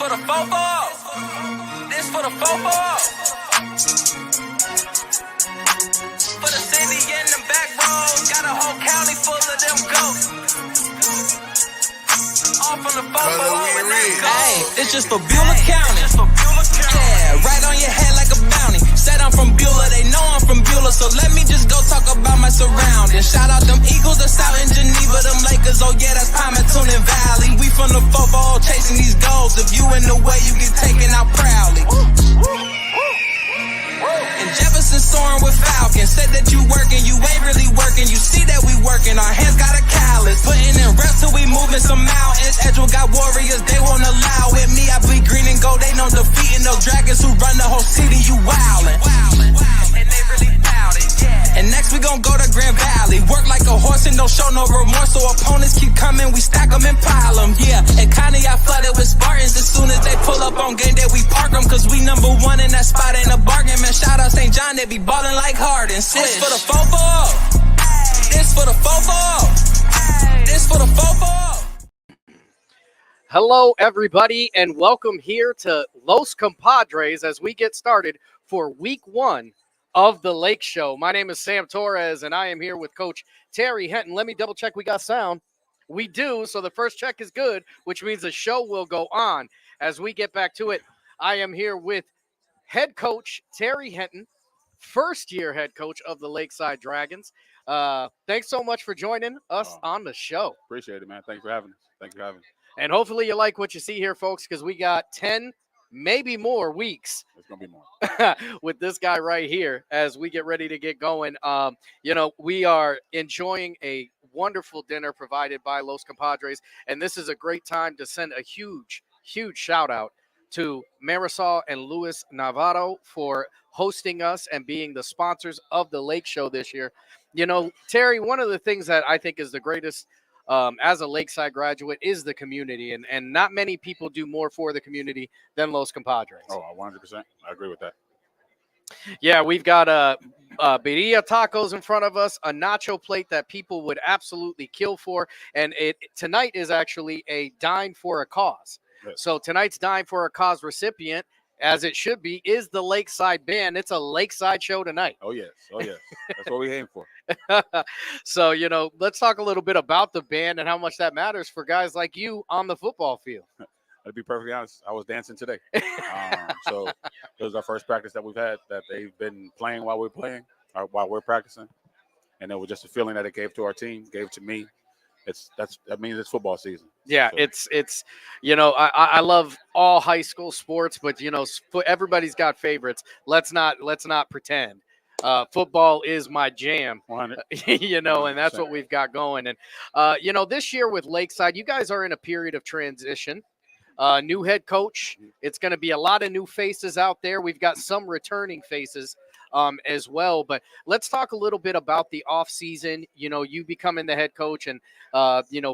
for the fofo. This for the fofo. For the city and the back roads, got a whole county full of them ghosts. All from the fofo, hey, it's just for Beulah County. Yeah, right on your head like a bounty. Said I'm from Beulah, they know I'm from Beulah, so let me just go talk about my surroundings. Shout out them Eagles that's out in Geneva, them Lakers, oh yeah, that's Palmetto and Valley. We from the fofo, chasing these goals. If you in the way, you get taken out proudly. And Jefferson soaring with Falcons. Said that you working, you ain't really working. You see that we working, our hands got a callus. Putting in reps till we moving some mountains. Edgewell got warriors, they won't allow it. Me, I bleed green and gold, they know defeating those dragons who run the whole city. You wildin'. And they really bout it, yeah. And next we gon' go to Grand Valley. Work like a horse and don't show no remorse. So opponents keep coming, we stack them and pile them, yeah. And Connie, I flooded with Spartans. As soon as they pull up on game day, we park them. Cause we number one in that spot, ain't a bargain. Man, shout out St. John, they be ballin' like Harden. This for the fofo. This for the fofo. This for the fofo. Hello, everybody, and welcome here to Los Compadres as we get started for week one of the Lake Show. My name is Sam Torres, and I am here with Coach Terry Henton. Let me double check we got sound. We do, so the first check is good, which means the show will go on. As we get back to it, I am here with head coach Terry Henton, first-year head coach of the Lakeside Dragons. Thanks so much for joining us on the show. Appreciate it, man. Thanks for having us. And hopefully you like what you see here, folks, because we got 10, maybe more weeks. It's going to be more. With this guy right here as we get ready to get going. We are enjoying a wonderful dinner provided by Los Compadres, and this is a great time to send a huge, huge shout-out to Marisol and Luis Navarro for hosting us and being the sponsors of the Lake Show this year. You know, Terry, one of the things that I think is the greatest as a Lakeside graduate is the community, and not many people do more for the community than Los Compadres. Oh, 100%. I agree with that. Yeah, we've got birria tacos in front of us, a nacho plate that people would absolutely kill for, and tonight is actually a Dine for a Cause. Yes. So tonight's Dine for a Cause recipient, as it should be, is the Lakeside Band. It's a Lakeside show tonight. Oh, yes. That's what we aim for. So, let's talk a little bit about the band and how much that matters for guys like you on the football field. To be perfectly honest, I was dancing today. So it was our first practice that we've had that they've been playing while we're playing, or while we're practicing. And it was just a feeling that it gave to our team, gave to me. That means it's football season. Yeah, so. it's I love all high school sports, but everybody's got favorites. Let's not pretend. Football is my jam. 100. And that's what we've got going. And this year with Lakeside, you guys are in a period of transition. New head coach. It's going to be a lot of new faces out there. We've got some returning faces as well. But let's talk a little bit about the offseason. You becoming the head coach and,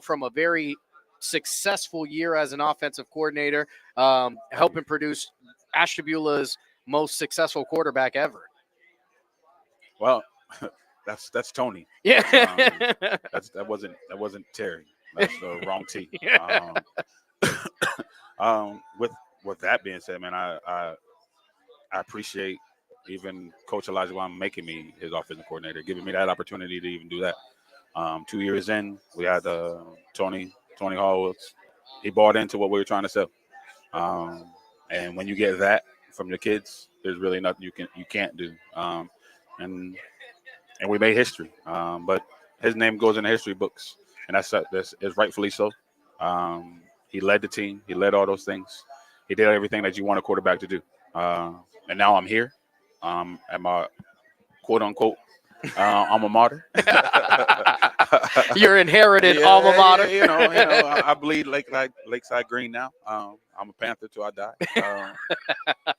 from a very successful year as an offensive coordinator, helping produce Ashtabula's most successful quarterback ever. Well, that's Tony. Yeah. That wasn't Terry. That's the wrong T. With that being said, man, I appreciate even Coach Elijah Wan making me his offensive coordinator, giving me that opportunity to even do that. 2 years in, we had Tony Hall. He bought into what we were trying to sell. And when you get that from your kids, there's really nothing you can't do. And we made history. But his name goes in the history books, and that's rightfully so. He led the team. He led all those things. He did everything that you want a quarterback to do. And now I'm here at my quote-unquote alma mater. Your inherited alma mater. I bleed Lakeside green now. I'm a Panther till I die.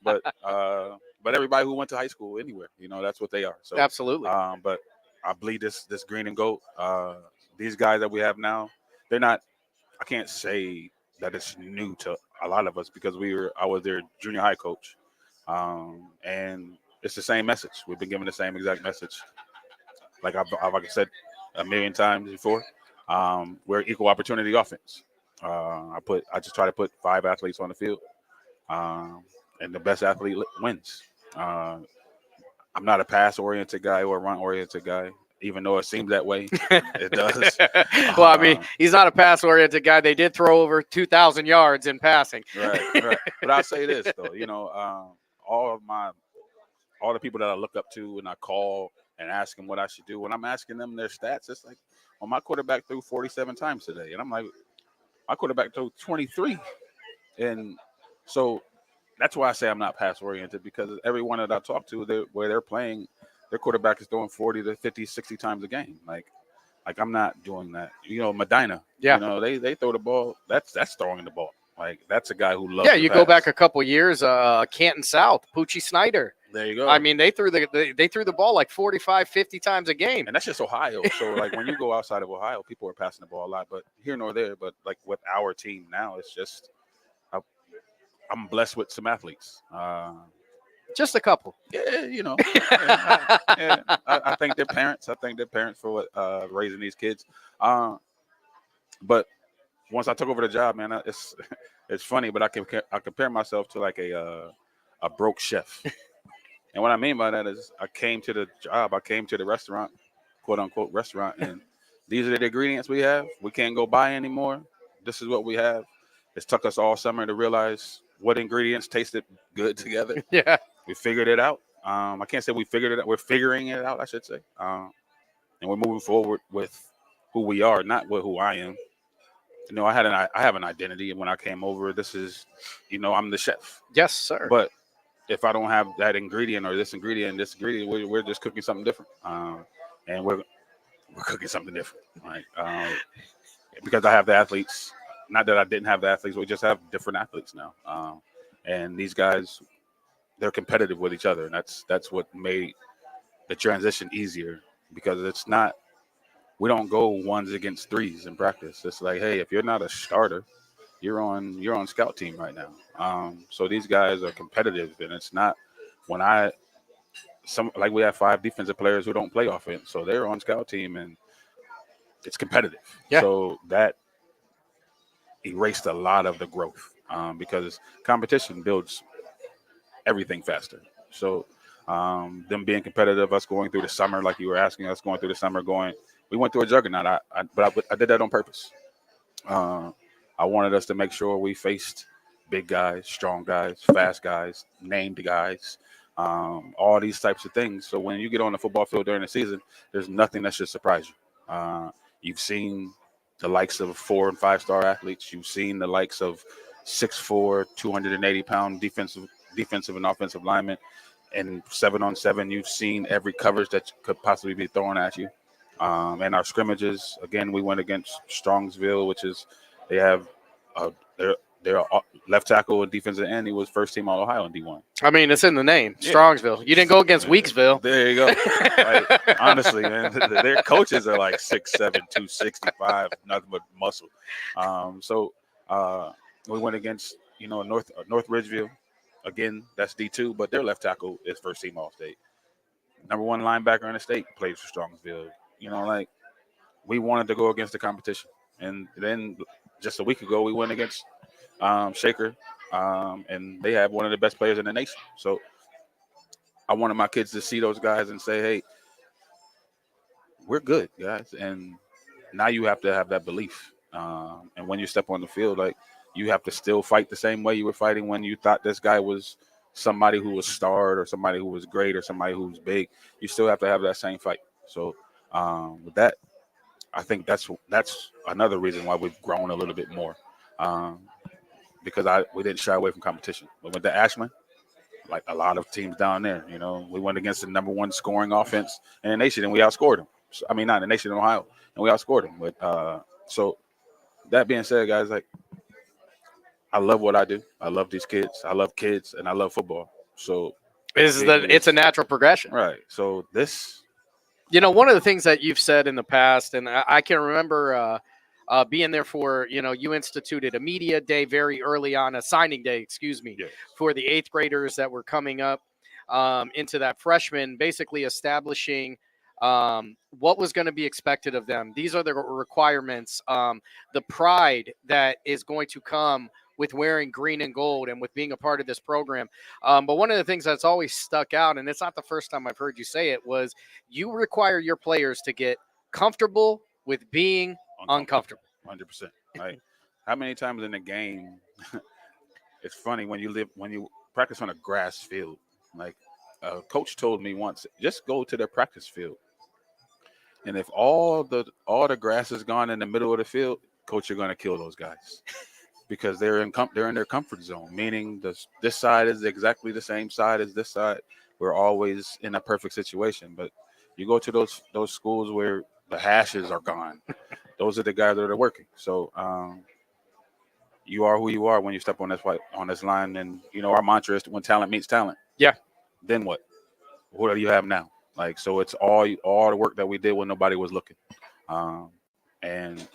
But everybody who went to high school anywhere, that's what they are. So absolutely. But I bleed this green and gold. These guys that we have now, they're not. I can't say that it's new to a lot of us because I was their junior high coach, and it's the same message. We've been given the same exact message. Like I've said a million times before, we're equal opportunity offense. I just try to put 5 athletes on the field. and the best athlete wins. I'm not a pass-oriented guy or a run-oriented guy, even though it seems that way. It does. Well, I mean, he's not a pass-oriented guy. They did throw over 2,000 yards in passing. Right. But I'll say this though, all the people that I look up to and I call and ask them what I should do. When I'm asking them their stats, it's like, well, my quarterback threw 47 times today, and I'm like, my quarterback threw 23, and so that's why I say I'm not pass oriented, because everyone that I talk to, where they're playing, their quarterback is throwing 40 to 50, 60 times a game. Like I'm not doing that. Medina. Yeah. They throw the ball. That's throwing the ball. Like that's a guy who loves. Yeah, to you pass. go back a couple years, Canton South, Poochie Snyder. There you go. I mean, they threw the ball like 45, 50 times a game. And that's just Ohio. So like when you go outside of Ohio, people are passing the ball a lot, but here nor there. But like with our team now, it's just I'm blessed with some athletes. Just a couple. Yeah, I thank their parents. I thank their parents for raising these kids. But once I took over the job, man, it's funny, but I compare myself to like a broke chef. And what I mean by that is I came to the job, I came to the restaurant, quote unquote restaurant, and these are the ingredients we have. We can't go buy anymore. This is what we have. It's took us all summer to realize what ingredients tasted good together. Yeah. We figured it out. I can't say we figured it out. We're figuring it out, I should say. And we're moving forward with who we are, not with who I am. I have an identity, and when I came over, this is, I'm the chef. Yes, sir. But if I don't have that ingredient or this ingredient, we're just cooking something different. And we're cooking something different, right? Because I have the athletes. Not that I didn't have the athletes, we just have different athletes now. And these guys, they're competitive with each other, and that's what made the transition easier, because it's not. We don't go ones against threes in practice. It's like, hey, if you're not a starter, you're on scout team right now. So these guys are competitive, and it's not when we have 5 defensive players who don't play offense, so they're on scout team, and it's competitive. Yeah. So that erased a lot of the growth, because competition builds everything faster. So them being competitive, us going through the summer, like you were asking, us going through the summer, we went through a juggernaut. But I did that on purpose. I wanted us to make sure we faced big guys, strong guys, fast guys, named guys, all these types of things. So when you get on the football field during the season, there's nothing that should surprise you. You've seen the likes of 4- and 5-star athletes. You've seen the likes of 6'4", 280-pound defensive and offensive linemen. And 7-on-7, you've seen every coverage that could possibly be thrown at you. And our scrimmages, again, we went against Strongsville, which is they have their left tackle and defensive end. He was first team All-Ohio in D1. I mean, it's in the name, Yeah. Strongsville. You didn't go against Weeksville. There you go. Like, honestly, man, their coaches are like 6'7", 265, nothing but muscle. So we went against North Ridgeville. Again, that's D2, but their left tackle is first team All-State. Number 1 linebacker in the state plays for Strongsville. We wanted to go against the competition. And then just a week ago, we went against Shaker, and they have one of the best players in the nation. So I wanted my kids to see those guys and say, hey, we're good, guys. And now you have to have that belief. And when you step on the field, like, you have to still fight the same way you were fighting when you thought this guy was somebody who was starred or somebody who was great or somebody who's big. You still have to have that same fight. So with that, I think that's another reason why we've grown a little bit more, because we didn't shy away from competition. We went to Ashland, like a lot of teams down there. We went against the number 1 scoring offense in the nation, and we outscored them. I mean, not in the nation, in Ohio, and we outscored them. But so that being said, guys, like, I love what I do. I love these kids. I love kids, and I love football. So It's a natural progression. right. So this, one of the things that you've said in the past, and I can remember being there for, you instituted a media day very early on, a signing day, yes. for the 8th graders that were coming up into that freshman, basically establishing what was going to be expected of them. These are the requirements, the pride that is going to come with wearing green and gold and with being a part of this program. But one of the things that's always stuck out, and it's not the first time I've heard you say it, was you require your players to get comfortable with being uncomfortable. 100%. Like, how many times in the game, it's funny when you practice on a grass field. Like, a coach told me once, just go to their practice field. And if all the grass is gone in the middle of the field, coach, you're going to kill those guys because they're in their comfort zone. Meaning this side is exactly the same side as this side. We're always in a perfect situation. But you go to those schools where the hashes are gone. Those are the guys that are working. So you are who you are when you step on this line. And our mantra is when talent meets talent. Yeah. Then what? What do you have now? Like, so it's all the work that we did when nobody was looking. And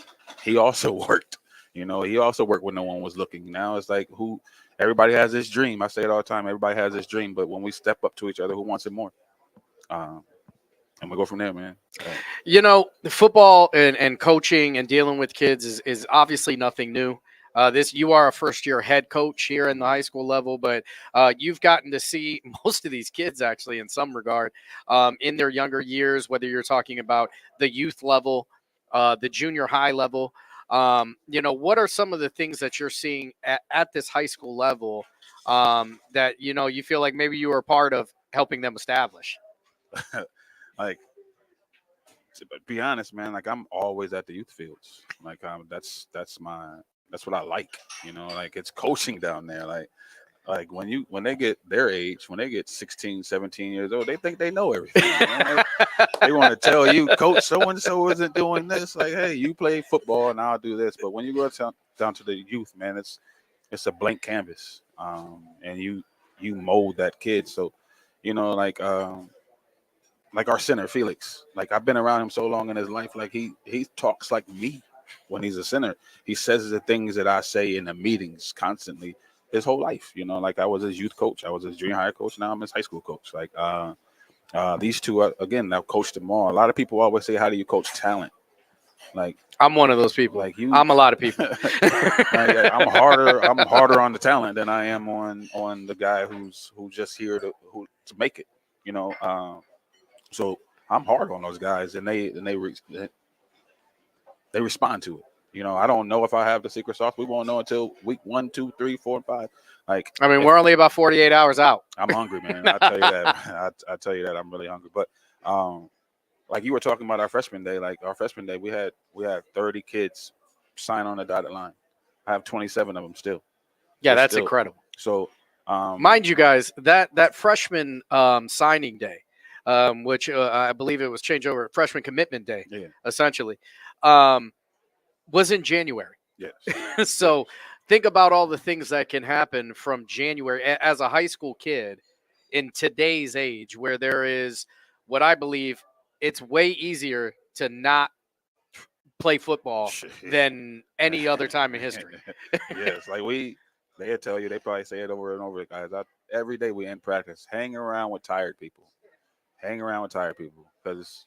he also worked, he also worked when no one was looking. Now it's like everybody has this dream. I say it all the time. Everybody has this dream, but when we step up to each other, who wants it more? And we go from there, man. The football and coaching and dealing with kids is obviously nothing new. You are a first-year head coach here in the high school level, but you've gotten to see most of these kids actually in some regard in their younger years, whether you're talking about the youth level, the junior high level. What are some of the things that you're seeing at this high school level that, you feel like maybe you were a part of helping them establish? Like, to be honest, man, like I'm always at the youth fields. Like that's what I like, like it's coaching down there. Like when they get their age, when they get 16, 17 years old, they think they know everything. They want to tell you, coach, so-and-so isn't doing this. Like, hey, you play football and I'll do this. But when you go down to the youth, man, it's a blank canvas. And you mold that kid. So, like our center, Felix, like I've been around him so long in his life, like he talks like me when he's a center. He says the things that I say in the meetings constantly his whole life. Like I was his youth coach. I was his junior high coach. Now I'm his high school coach. Like these two, again, I've coached them all. A lot of people always say, how do you coach talent? Like I'm one of those people. Like you, I'm a lot of people. I'm harder on the talent than I am on the guy who's just here to make it. So I'm hard on those guys, and they respond to it. I don't know if I have the secret sauce. We won't know until week 1, 2, 3, 4, and 5. Like, we're only about 48 hours out. I'm hungry, man. I tell you that. I tell you that I'm really hungry. But like you were talking about our freshman day. Like our freshman day, we had 30 kids sign on the dotted line. I have 27 of them still. Yeah, that's incredible. So, mind you guys, that freshman signing day, which I believe it was changed over freshman commitment day, essentially, was in January. Yes. So think about all the things that can happen from January as a high school kid in today's age, where there is what I believe it's way easier to not play football than any other time in history. Yes, like they'll tell you, they probably say it over and over, guys. Every day we end practice, hang around with tired people. Hang around with tired people, because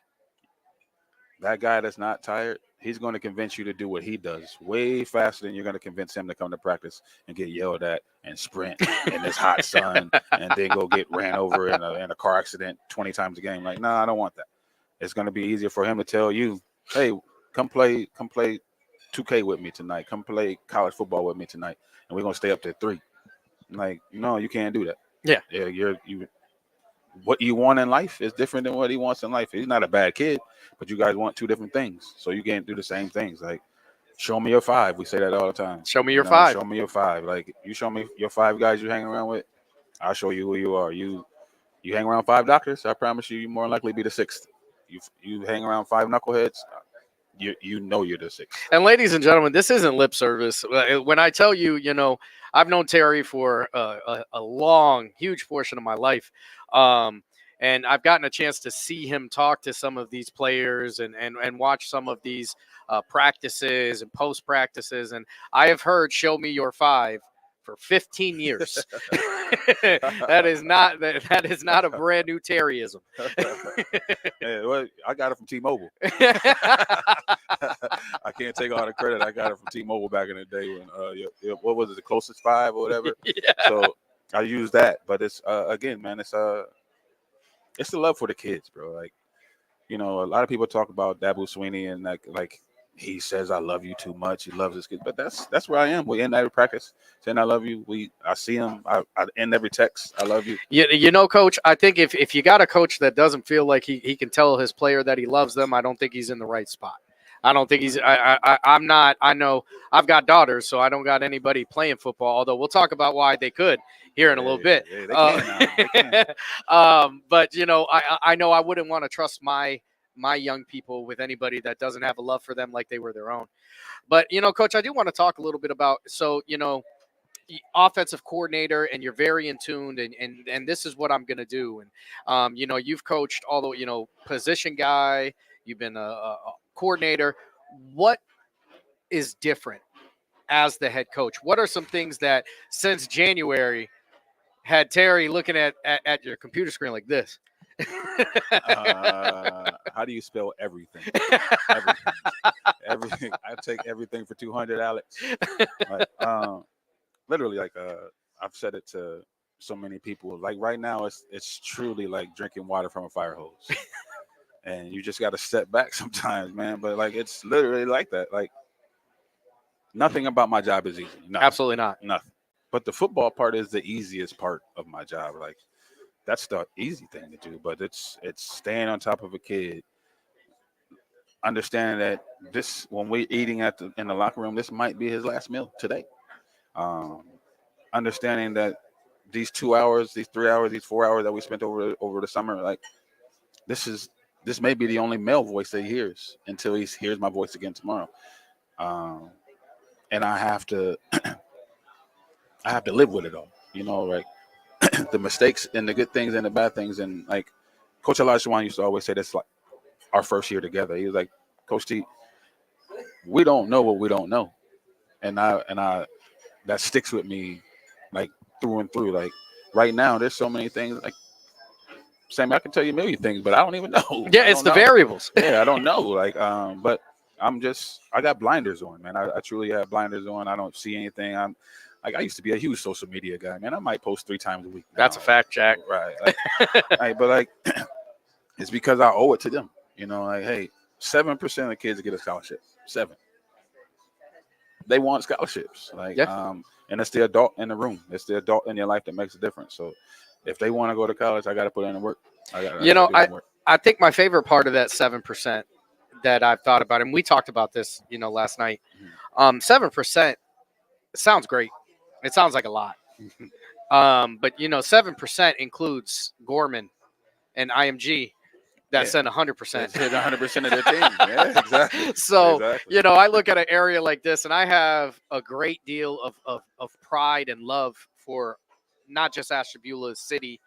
that guy that's not tired, he's going to convince you to do what he does way faster than you're going to convince him to come to practice and get yelled at and sprint in this hot sun and then go get ran over in a car accident 20 times a game. Like, no, I don't want that. It's going to be easier for him to tell you, hey, come play 2K with me tonight. Come play college football with me tonight, and we're going to stay up to 3. Like, no, you can't do that. Yeah. You. What you want in life is different than what he wants in life. He's not a bad kid, but you guys want 2 different things. So you can't do the same things. Like, show me your 5. We say that all the time. Show me your 5. Show me your 5. Like, you show me your 5 guys you hang around with, I'll show you who you are. You hang around 5 doctors, I promise you, you're more likely to be the 6th. You hang around 5 knuckleheads, you know you're the 6th. And ladies and gentlemen, this isn't lip service. When I tell you, I've known Terry for a long, huge portion of my life. And I've gotten a chance to see him talk to some of these players and watch some of these practices and post practices. And I have heard "Show me your 5" for 15 years. That is not a brand new Terryism. Yeah, well, I got it from T-Mobile. I can't take all the credit. I got it from T-Mobile back in the day when what was it, the closest 5 or whatever. Yeah. So I use that, but it's again, man, it's the love for the kids, bro. Like, you know, a lot of people talk about Dabu Sweeney and like he says I love you too much. He loves his kids, but that's where I am. We end every practice saying I love you. I see him. I end every text. I love you. You know, Coach, I think if you got a coach that doesn't feel like he can tell his player that he loves them, I don't think he's in the right spot. I don't think he's. I'm not. I know I've got daughters, so I don't got anybody playing football. Although we'll talk about why they could here in a little bit. Yeah, they can now. They can. But you know, I know I wouldn't want to trust my young people with anybody that doesn't have a love for them like they were their own. But you know, Coach, I do want to talk a little bit about. So you know, offensive coordinator, and you're very in tune, and this is what I'm going to do. And you know, you've coached all the position guy. You've been a coordinator. What is different as the head coach? What are some things that since January had Terry looking at your computer screen like this? How do you spell everything? Everything. I take everything for 200, Alex. Like, literally, like I've said it to so many people. Like right now, it's truly like drinking water from a fire hose. And you just got to step back sometimes, man. But like, it's literally like that. Like, nothing about my job is easy. Nothing. Absolutely not. Nothing. But the football part is the easiest part of my job. Like, that's the easy thing to do. But it's staying on top of a kid, understanding that when we're eating in the locker room, this might be his last meal today. Understanding that these 2 hours, these 3 hours, these 4 hours that we spent over the summer, like this may be the only male voice that he hears until he hears my voice again tomorrow. And I have to live with it all, you know, like the mistakes and the good things and the bad things. And like Coach Elijah Swan used to always say, that's like our first year together. He was like, Coach T, we don't know what we don't know. And I that sticks with me like through and through. Like right now, there's so many things like, Sammy, I can tell you a million things, but I don't even know. Yeah, it's the variables. Yeah, I don't know. Like, but I got blinders on, man. I truly have blinders on. I don't see anything. I used to be a huge social media guy, man. I might post 3 times a week now. That's a fact, Jack. Right. Like, but like, it's because I owe it to them. You know, like, hey, 7% of the kids get a scholarship. 7. They want scholarships. Like, yeah. And it's the adult in the room. It's the adult in your life that makes a difference. So if they want to go to college, I got to put in the work. I think my favorite part of that 7% that I've thought about, and we talked about this, last night. 7% sounds great. It sounds like a lot. But 7% includes Gorman and IMG that sent 100%. Hit 100% of their team. Yeah, exactly. So, exactly. I look at an area like this, and I have a great deal of pride and love for not just Ashtabula City,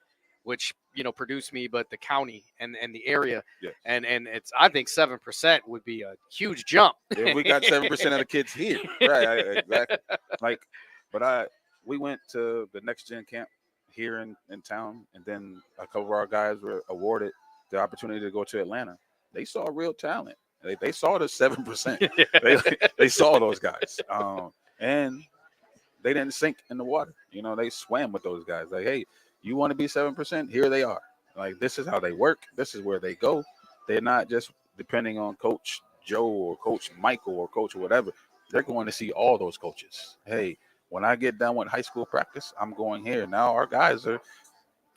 which produced me, but the county and the area. Yeah. And I think 7% would be a huge jump. If we got 7% of the kids here, right? Exactly. Like, but we went to the next gen camp here in town, and then a couple of our guys were awarded the opportunity to go to Atlanta. They saw real talent. They saw the 7%. They saw those guys, and they didn't sink in the water. They swam with those guys. Like, hey, you want to be 7%? Here they are. Like, this is how they work. This is where they go. They're not just depending on Coach Joe or Coach Michael or Coach whatever. They're going to see all those coaches. Hey, when I get done with high school practice, I'm going here. Now our guys are.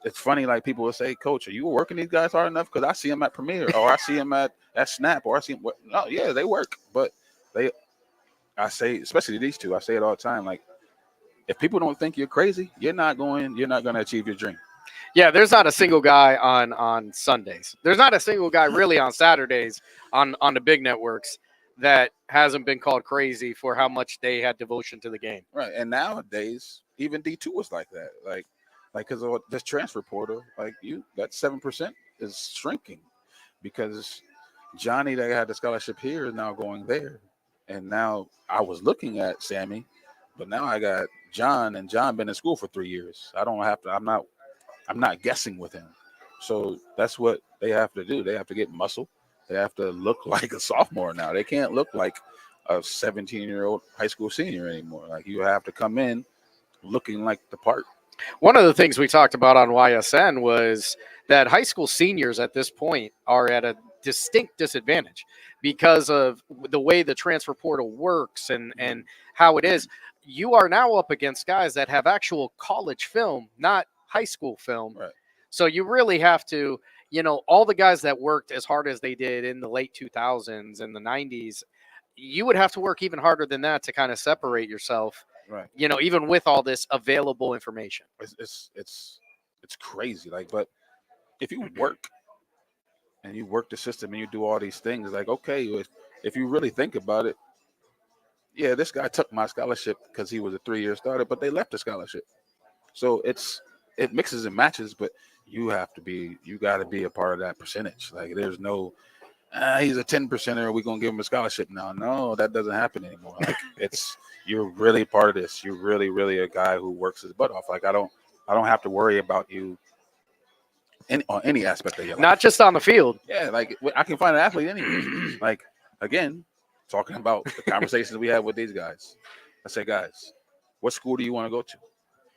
It's funny, like people will say, Coach, are you working these guys hard enough? Because I see them at Premier, or I see them at Snap, or I see them. No, yeah, they work, but I say, especially these two, I say it all the time. Like, if people don't think you're crazy, you're not going to achieve your dream. Yeah, there's not a single guy on Sundays. There's not a single guy really on Saturdays on the big networks that hasn't been called crazy for how much they had devotion to the game. Right, and nowadays, even D2 was like that. Like because of this transfer portal, like that 7% is shrinking because Johnny that had the scholarship here is now going there. And now I was looking at Sammy But now I got John, and John been in school for 3 years. I don't have to. I'm not guessing with him. So that's what they have to do. They have to get muscle. They have to look like a sophomore now. They can't look like a 17-year-old high school senior anymore. Like, you have to come in looking like the part. One of the things we talked about on YSN was that high school seniors at this point are at a distinct disadvantage because of the way the transfer portal works and how it is. You are now up against guys that have actual college film, not high school film. Right. So you really have to, all the guys that worked as hard as they did in the late 2000s and the 90s, you would have to work even harder than that to kind of separate yourself. Right. Even with all this available information. It's crazy. Like, but if you work and you work the system and you do all these things, like, okay, if you really think about it, yeah, this guy took my scholarship because he was a 3-year starter, but they left the scholarship. So it mixes and matches, but you got to be a part of that percentage. Like, there's no, he's a 10%er, we're going to give him a scholarship now. No, that doesn't happen anymore. Like, you're really part of this. You're really, really a guy who works his butt off. Like, I don't have to worry about you on any aspect of your life. Not just on the field. Yeah, like, I can find an athlete anywhere. Like, again, talking about the conversations we have with these guys. I say, guys, what school do you want to go to?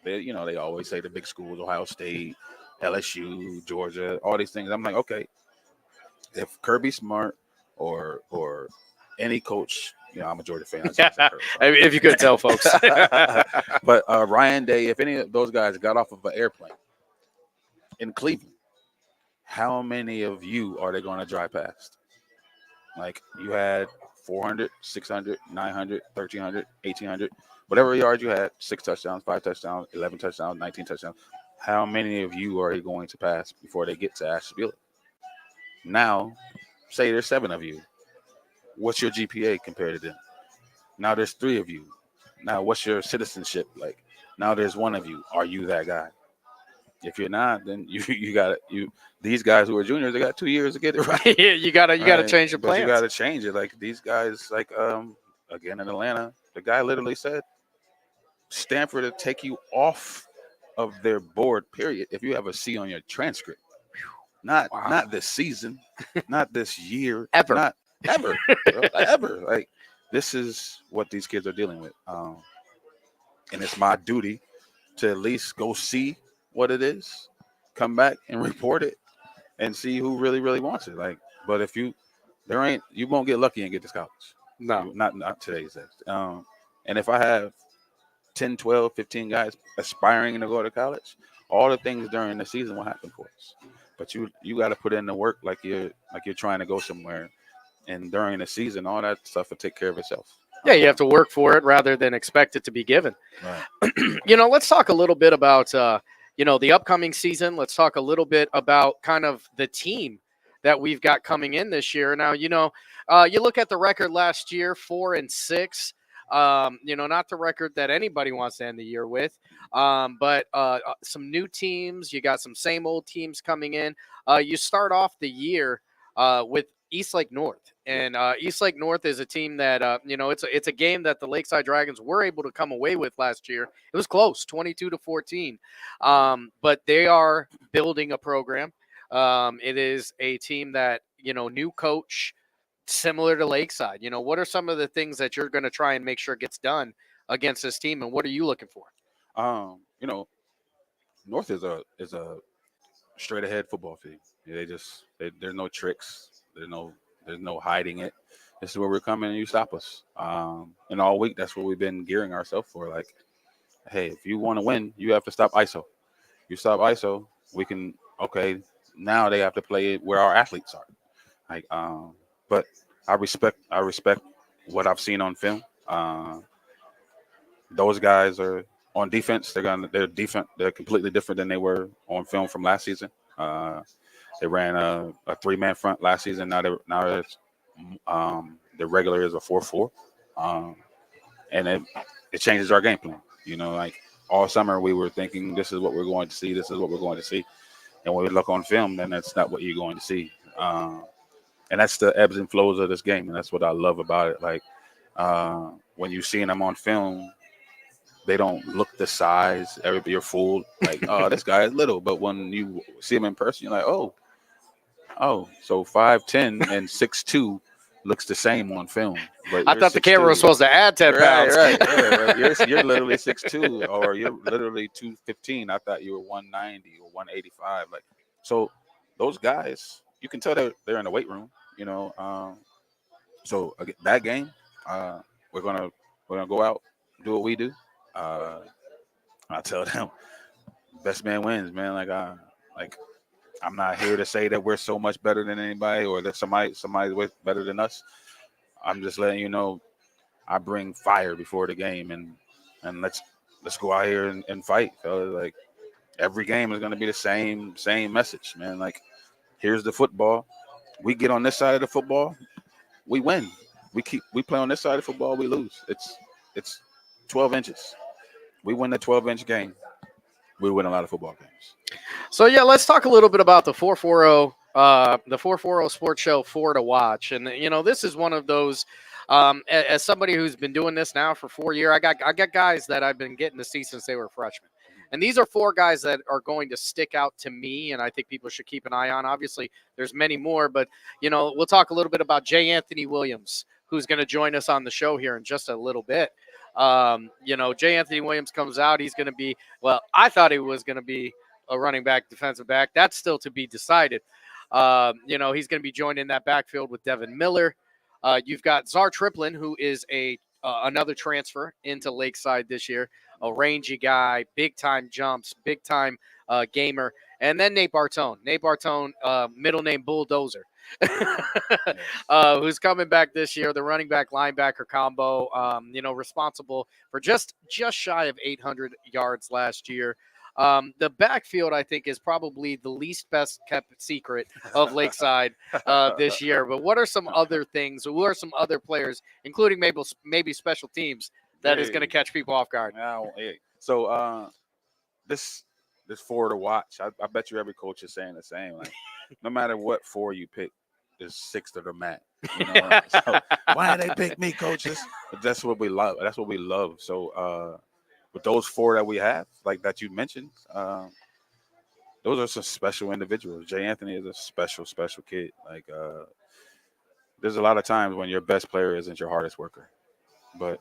They always say the big schools, Ohio State, LSU, Georgia, all these things. I'm like, okay, if Kirby Smart or any coach, I'm a Georgia fan. If you could tell folks. But Ryan Day, if any of those guys got off of an airplane in Cleveland, how many of you are they going to drive past? Like, you had 400, 600, 900, 1,300, 1,800, whatever yards you had, 6 touchdowns, 5 touchdowns, 11 touchdowns, 19 touchdowns. How many of you are you going to pass before they get to Ashtabula? Now, say there's 7 of you. What's your GPA compared to them? Now there's 3 of you. Now, what's your citizenship like? Now there's 1 of you. Are you that guy? If you're not, then you got it. These guys who are juniors, they got 2 years to get it right. Yeah, you gotta change your plans. You gotta change it. Like, these guys, like, again in Atlanta, the guy literally said, Stanford will take you off of their board, period, if you have a C on your transcript. Not this season, not this year, ever, not ever, ever. Like, this is what these kids are dealing with, and it's my duty to at least go see what it is, come back and report it, and see who really, really wants it. Like, but if you won't get lucky and get to college. No, not today's days. And if I have 10, 12, 15 guys aspiring to go to college, all the things during the season will happen for us. But you got to put in the work like you're trying to go somewhere, and during the season, all that stuff will take care of itself. Yeah, you have to work for it rather than expect it to be given. Right. Let's talk a little bit about the upcoming season. Let's talk a little bit about kind of the team that we've got coming in this year. Now, you look at the record last year, 4-6. Not the record that anybody wants to end the year with, but some new teams. You got some same old teams coming in. You start off the year with Eastlake North, and Eastlake North is a team that it's a game that the Lakeside Dragons were able to come away with last year. It was close, 22-14, but they are building a program. It is a team that new coach. Similar to Lakeside, what are some of the things that you're going to try and make sure gets done against this team, and what are you looking for? North is a straight ahead football team. There's no tricks. There's no hiding it. This is where we're coming, and you stop us. And all week, that's what we've been gearing ourselves for. Like, hey, if you want to win, you have to stop ISO. You stop ISO, we can. Okay, now they have to play where our athletes are. Like, but I respect what I've seen on film. Those guys are on defense. They're completely different than they were on film from last season. They ran a 3-man front last season. Now it's the regular is a 4-4, and it changes our game plan. Like, all summer we were thinking this is what we're going to see. This is what we're going to see, and when we look on film, then that's not what you're going to see. And that's the ebbs and flows of this game, and that's what I love about it. Like, when you're seeing them on film, they don't look the size. You're fooled. Like, oh, this guy is little. But when you see him in person, you're like, so 5'10" and 6'2" looks the same on film. But I you're thought the camera was 6'2". supposed to add 10 Right, pounds. right. Yeah, right. You're literally 6'2", or you're literally 215. I thought you were 190 or 185. Like, so those guys, you can tell they're in the weight room. So again, that game, we're gonna go out, do what we do. Uh, I tell them, best man wins, man. Like I'm not here to say that we're so much better than anybody or that somebody's better than us. I'm just letting you know I bring fire before the game, and let's go out here and fight, fellas. Like every game is gonna be the same message, man. Like here's the football. We get on this side of the football, we win. We play on this side of the football, we lose. It's 12 inches. We win the 12-inch game. We win a lot of football games. So yeah, let's talk a little bit about the 440. The 440 Sports Show 4 to watch, and this is one of those. As somebody who's been doing this now for 4 years, I got guys that I've been getting to see since they were freshmen, and these are 4 guys that are going to stick out to me, and I think people should keep an eye on. Obviously, there's many more, but we'll talk a little bit about J. Anthony Williams, who's going to join us on the show here in just a little bit. J. Anthony Williams comes out. He's going to be, well, I thought he was going to be a running back, defensive back. That's still to be decided. He's going to be joined in that backfield with Devin Miller. You've got Czar Triplin, who is another transfer into Lakeside this year, a rangy guy, big-time jumps, big-time gamer. And then Nate Bartone. Middle name Bulldozer, who's coming back this year, the running back linebacker combo, responsible for just shy of 800 yards last year. The backfield, I think, is probably the least best kept secret of Lakeside this year. But what are some other things? Who are some other players, including maybe special teams, that is going to catch people off guard? So this 4 to watch, I bet you every coach is saying the same. Like, no matter what 4 you pick, there's 6 that are mad. So why did they pick me, coaches? But that's what we love. That's what we love. So with those 4 that we have, like that you mentioned, those are some special individuals. Jay Anthony is a special kid. Like there's a lot of times when your best player isn't your hardest worker, but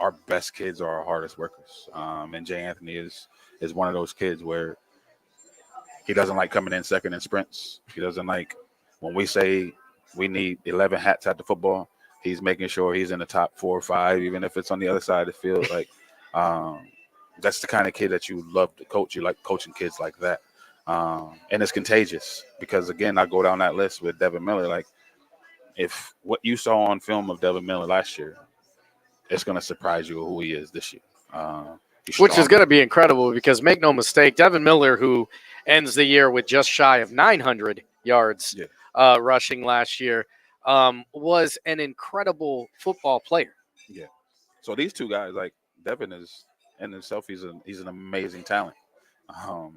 our best kids are our hardest workers. And Jay Anthony is one of those kids where he doesn't like coming in second in sprints. He doesn't like when we say we need 11 hats at the football, he's making sure he's in the top 4 or 5, even if it's on the other side of the field. Like that's the kind of kid that you love to coach. You like coaching kids like that. And it's contagious because, again, I go down that list with Devin Miller. Like, if what you saw on film of Devin Miller last year, it's going to surprise you who he is this year. Which is going to be incredible because, make no mistake, Devin Miller, who ends the year with just shy of 900 yards rushing last year, was an incredible football player. Yeah. So these 2 guys, like Devin is in himself, he's an amazing talent.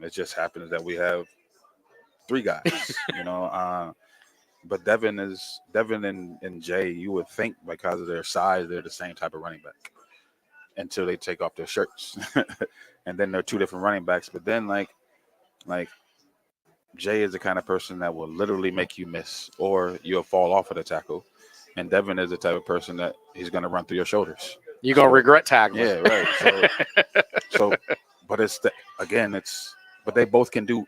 It just happens that we have 3 guys, but Devin and Jay, you would think because of their size, they're the same type of running back until they take off their shirts. And then they're 2 different running backs. But then like Jay is the kind of person that will literally make you miss or you'll fall off of the tackle. And Devin is the type of person that he's going to run through your shoulders. You're going to regret tackling. Yeah, right. So but but they both can do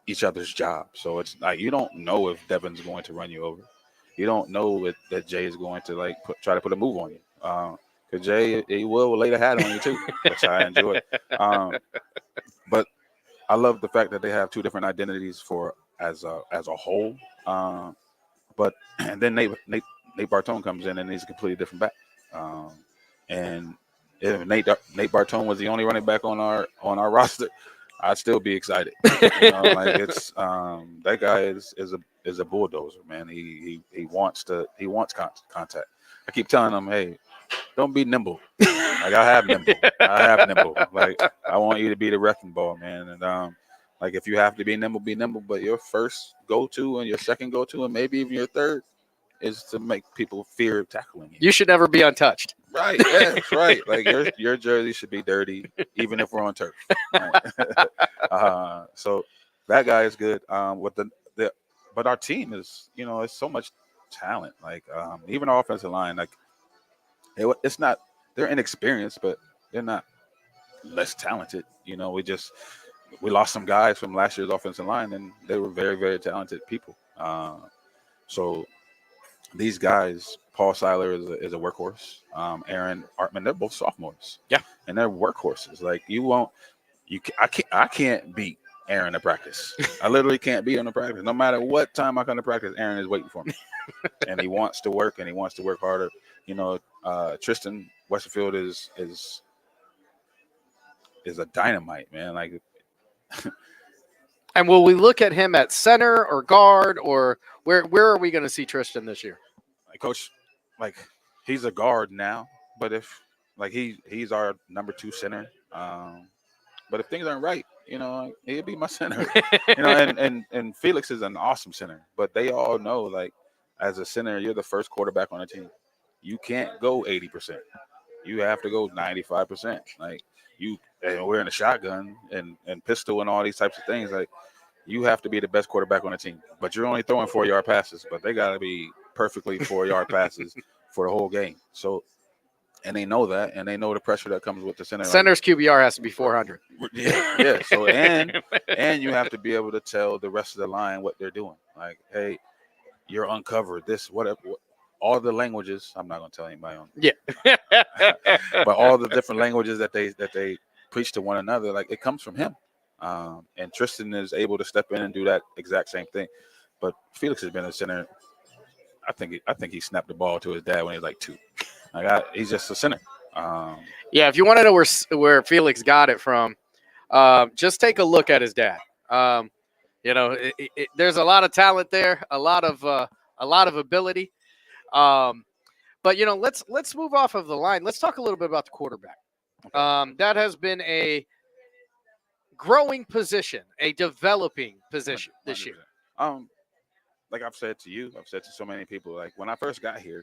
each other's job. So it's like you don't know if Devin's going to run you over. You don't know that Jay is going to try to put a move on you. Because Jay, he will lay the hat on you too, which I enjoy. But I love the fact that they have 2 different identities as a whole. But and then Nate Bartone comes in and he's a completely different back. And if Nate Bartone was the only running back on our roster, I'd still be excited. It's that guy is a bulldozer, man. He wants contact. I keep telling him, hey, don't be nimble. Like I have nimble. Like I want you to be the wrecking ball, man. And like if you have to be nimble. But your first go-to and your second go-to and maybe even your third is to make people fear tackling you. You should never be untouched. Right. Yes. Right. Like your jersey should be dirty, even if we're on turf. Right? So that guy is good. With the but our team is, it's so much talent. Like even our offensive line, like it's not they're inexperienced, but they're not less talented. We lost some guys from last year's offensive line, and they were very, very talented people. So these guys, Paul Seiler is a workhorse. Aaron Artman, they're both sophomores. Yeah. And they're workhorses. Like I can't beat Aaron at practice. I literally can't beat him at practice. No matter what time I come to practice, Aaron is waiting for me. And he wants to work, and he wants to work harder. Tristan Westerfield is a dynamite, man. Like, And will we look at him at center or guard, or where are we going to see Tristan this year? Coach, like, he's a guard now, but if he's our number 2 center. But if things aren't right, he'll be my center. And Felix is an awesome center, but they all know, like, as a center, you're the first quarterback on the team. You can't go 80%. You have to go 95%. And we're in a shotgun and pistol and all these types of things. Like, you have to be the best quarterback on the team, but you're only throwing 4-yard passes. But they got to be perfectly 4-yard passes for the whole game. So, and they know that, and they know the pressure that comes with the center. Center's QBR has to be 400. Yeah. So and you have to be able to tell the rest of the line what they're doing. Like, hey, you're uncovered. This whatever. All the languages. I'm not going to tell anybody on. Yeah. But all the different languages that they preach to one another, like, it comes from him. And Tristan is able to step in and do that exact same thing. But Felix has been a center. I think he snapped the ball to his dad when he was like 2. He's just a center. Yeah, if you want to know where Felix got it from, just take a look at his dad. There's a lot of talent there, a lot of ability. But let's move off of the line. Let's talk a little bit about the quarterback. That has been a growing position, a developing position this year. Like I've said to you, I've said to so many people, like, when I first got here,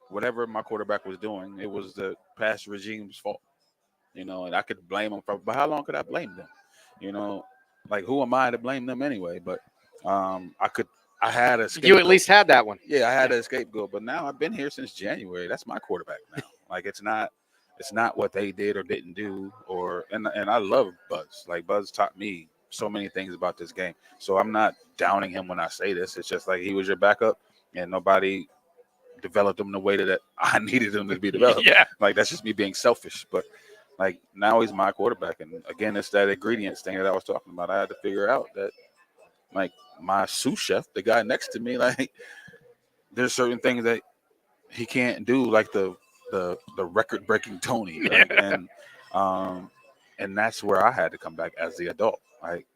whatever my quarterback was doing, it was the past regime's fault. And I could blame them but how long could I blame them? Like, who am I to blame them anyway? But I had a scapegoat. You at least had that one. Yeah, I had a scapegoat, but now I've been here since January. That's my quarterback now. Like, it's not what they did or didn't do, and I love Buzz. Like, Buzz taught me so many things about this game. So I'm not downing him when I say this. It's just like, he was your backup, and nobody developed him the way that I needed him to be developed. Yeah. Like, that's just me being selfish. But, like, now he's my quarterback. And again, it's that ingredients thing that I was talking about. I had to figure out that, like, my sous chef, the guy next to me, like, there's certain things that he can't do, like the record-breaking Tony. Like, and that's where I had to come back as the adult. Like,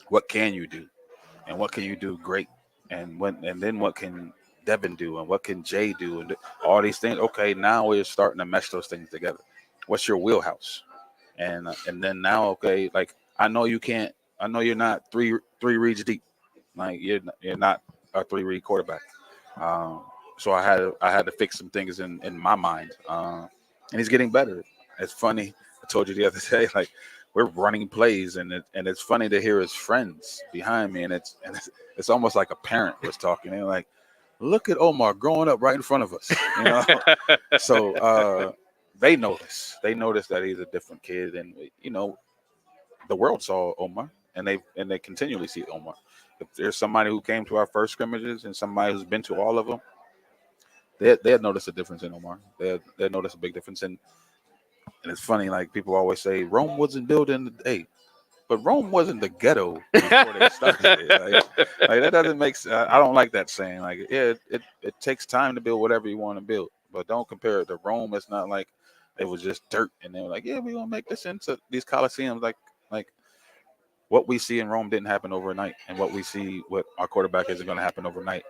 what can you do? And what can you do great? And then what can Devin do? And what can Jay do? And all these things. Okay, now we're starting to mesh those things together. What's your wheelhouse? And then now, okay, like, I know you're not three reads deep. Like, you're not a 3-read quarterback. So I had to fix some things in my mind. And he's getting better. It's funny. I told you the other day, like, we're running plays, and it's funny to hear his friends behind me, and it's almost like a parent was talking. They're like, look at Omar growing up right in front of us. So they notice. They notice that he's a different kid, and the world saw Omar, and they continually see Omar. If there's somebody who came to our first scrimmages and somebody who's been to all of them, they'd notice a difference in Omar. They'd notice a big difference. And it's funny, like, people always say Rome wasn't built in the day, but Rome wasn't the ghetto before they started it. Like, that doesn't make sense. I don't like that saying. Like, yeah, it takes time to build whatever you want to build, but don't compare it to Rome. It's not like it was just dirt and they were like, yeah, we're gonna make this into these coliseums. Like what we see in Rome didn't happen overnight, and what our quarterback isn't going to happen overnight.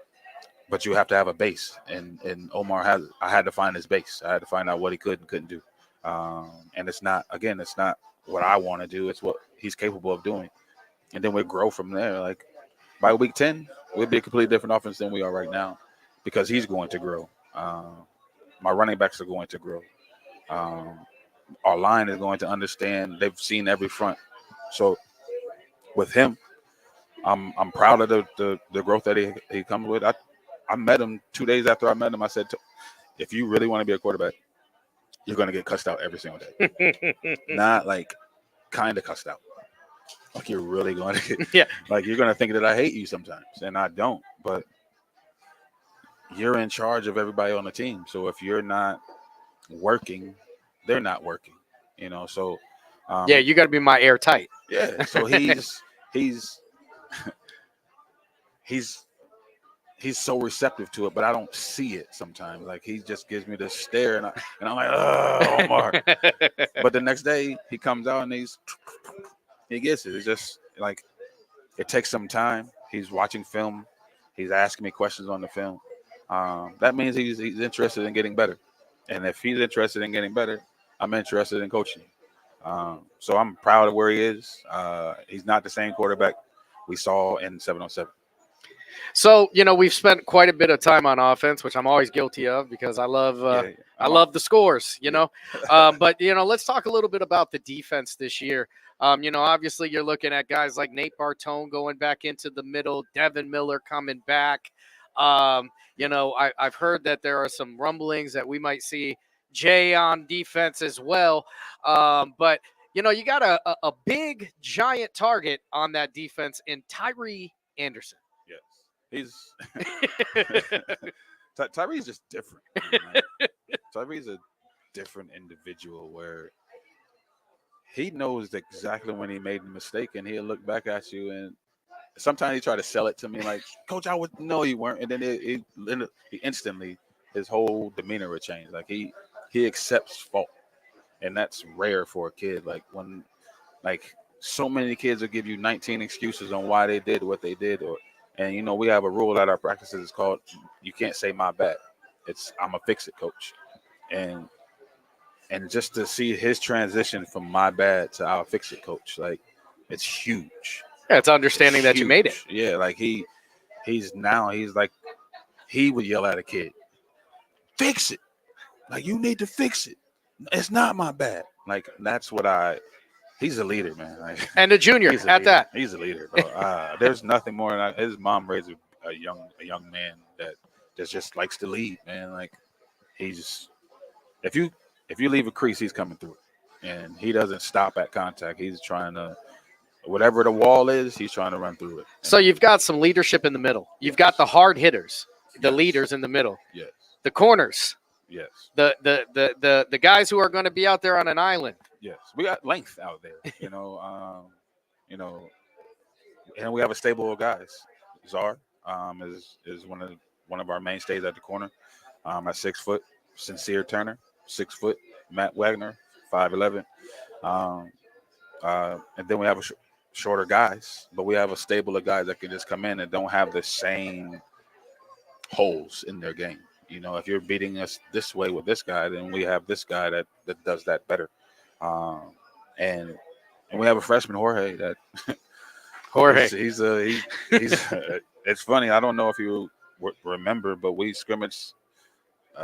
But you have to have a base, and Omar I had to find his base. I had to find out what he could and couldn't do. And it's not what I want to do. It's what he's capable of doing. And then we grow from there. Like, by week 10, we'll be a completely different offense than we are right now, because he's going to grow. My running backs are going to grow. Um, our line is going to understand. They've seen every front. So with him, I'm proud of the growth that he comes with. I met him 2 days after I met him. I said, if you really want to be a quarterback, you're going to get cussed out every single day. Not like kind of cussed out. Like you're really going to get, Yeah. like you're going to think that I hate you sometimes, and I don't. But you're in charge of everybody on the team. So if you're not working, they're not working. So Yeah, you got to be my airtight. yeah. So he's he's so receptive to it, but I don't see it sometimes. Like he just gives me this stare, and I'm like, oh, Omar. But the next day he comes out and he gets it. It's just like it takes some time. He's watching film. He's asking me questions on the film. That means he's interested in getting better. And if he's interested in getting better, I'm interested in coaching. So I'm proud of where he is. He's not the same quarterback we saw in 707. So, we've spent quite a bit of time on offense, which I'm always guilty of because I love I love the scores, but, let's talk a little bit about the defense this year. Obviously you're looking at guys like Nate Bartone going back into the middle, Devin Miller coming back. I've heard that there are some rumblings that we might see Jay on defense as well. But, you got a big, giant target on that defense in Tyree Anderson. Yes. He's Tyree's just different. Man. Tyree's a different individual where he knows exactly when he made a mistake, and he'll look back at you, and sometimes he try to sell it to me like, Coach, I would know you weren't, and then he instantly his whole demeanor would change. Like he accepts fault, and that's rare for a kid. Like when so many kids will give you 19 excuses on why they did what they did, and we have a rule at our practices. It's called you can't say my bad. It's I'm a fix it coach, and just to see his transition from my bad to I'll fix it coach, like it's huge. Yeah, it's understanding that you made it. Yeah, like he's like he would yell at a kid, fix it. Like you need to fix it. It's not my bad. Like that's what he's a leader, man. Like, and a junior at that. He's a leader, bro. There's nothing more than his mom raised a young man that just likes to lead, man. Like he's if you leave a crease, he's coming through it. And he doesn't stop at contact. He's trying to whatever the wall is, he's trying to run through it. So you've got some leadership in the middle. You've got the hard hitters, the leaders in the middle. Yes. The corners. Yes. The guys who are going to be out there on an island. Yes. We got length out there, and we have a stable of guys. Czar is one of our mainstays at the corner. At 6 foot, Sincere Turner, 6 foot, Matt Wagner, 5'11". And then we have shorter guys, but we have a stable of guys that can just come in and don't have the same holes in their game. If you're beating us this way with this guy, then we have this guy that does that better. And we have a freshman, Jorge. He's it's funny. I don't know if you remember, but we scrimmaged